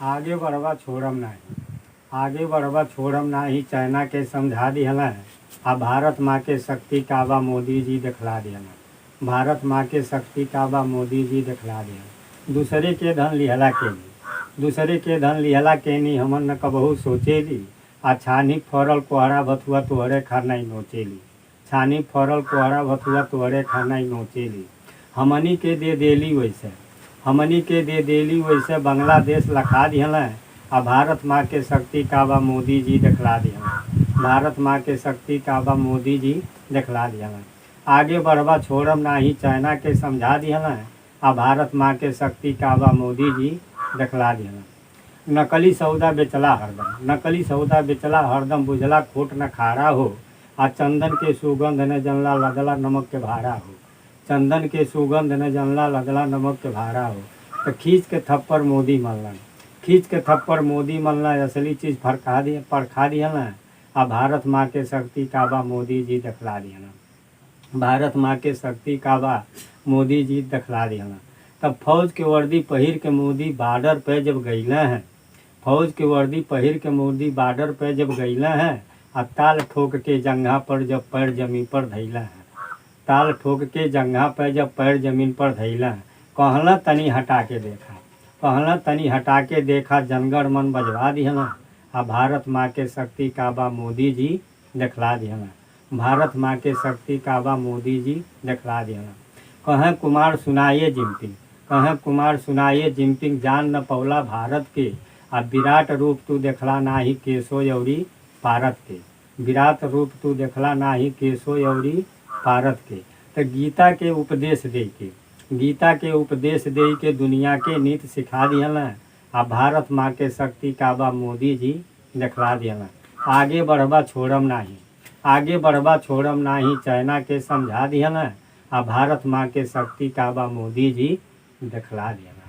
आगे बढ़वा छोड़म नाही, आगे बढ़वा छोड़म नाही, चाइना के समझा दिहला। आ भारत माँ के शक्ति का बा मोदी जी दिखला दिहला। भारत माँ के शक्ति का बा मोदी जी दिखला दिहला। दूसरे के धन लिहला के नी, दूसरे के धन लिहला के नी, हमन न कबहू सोचेली। आ छानी फरल कोहरा भथुआ तोहरे खानाई नोचेली। छानी फरल कोहरा भथुआ तोहरे खानाई नोचेली। हमनी के दे देली वैसे, हमनी के दे देली वैसे, बांग्लादेश लखा दिहला। आ भारत माँ के शक्ति का बा मोदी जी दिखला दिहला। भारत माँ के शक्ति का बा मोदी जी दिखला दिहला। आगे बढ़वा छोड़म नाही, चाइना के समझा दिहला। आ भारत माँ के शक्ति का बा मोदी जी दिखला दिहला। नकली सौदा बेचला हरदम, नकली सौदा बेचला हरदम, बुझला खोट न खारा हो। आ चंदन के सुगंध न जनला, लदला नमक के भारा हो। चंदन के सुगंध न जनला, लदला नमक के भारा हो। तो खींच के थप्पड़ मोदी मल्लन, खींच के थप्पड़ मोदी मल्लन, असली चीज़ परखा दिहला। आ भारत माँ के शक्ति का बा मोदी जी दिखला दिहला। भारत माँ के शक्ति का बा मोदी जी दिखला दिहला। तब फौज के वर्दी पहिर के मोदी बॉर्डर पे जब गईले हैं, फौज के वर्दी पहिर के मोदी बॉर्डर पे जब गईले हैं। आ ताल ठोक के जंघा पर जब पैर जमीन पर धैला है, ताल ठोक के जंघा पर जब पैर जमीन पर धैला है। कहला तनी हटा के देखा, कहला तनी हटा के देखा, जनगण मन बजवा दिहला। आ भारत माँ के शक्ति का बा मोदी जी दिखला दिहला। भारत माँ के शक्ति का बा मोदी जी दिखला दिहला। कहें कुमार सुनाइए जिनपिंग, कहें कुमार सुनाइए जिनपिंग, जान न पौला भारत के। आ विराट रूप तू देखला नाही, केसो यौरी पारत के। विराट रूप तू देखला नाही, केसो यौरी पारत के। तो गीता के उपदेश दे के, गीता के उपदेश दे के, दुनिया के नीति सिखा दिहला। आ भारत माँ के शक्ति का बा मोदी जी दिखला दिहला। आगे बढ़वा छोड़म नाही, आगे बढ़वा छोड़म नाही, चाइना के समझा दिहला। आ भारत माँ के शक्ति का बा मोदी जी दिखला दिहला।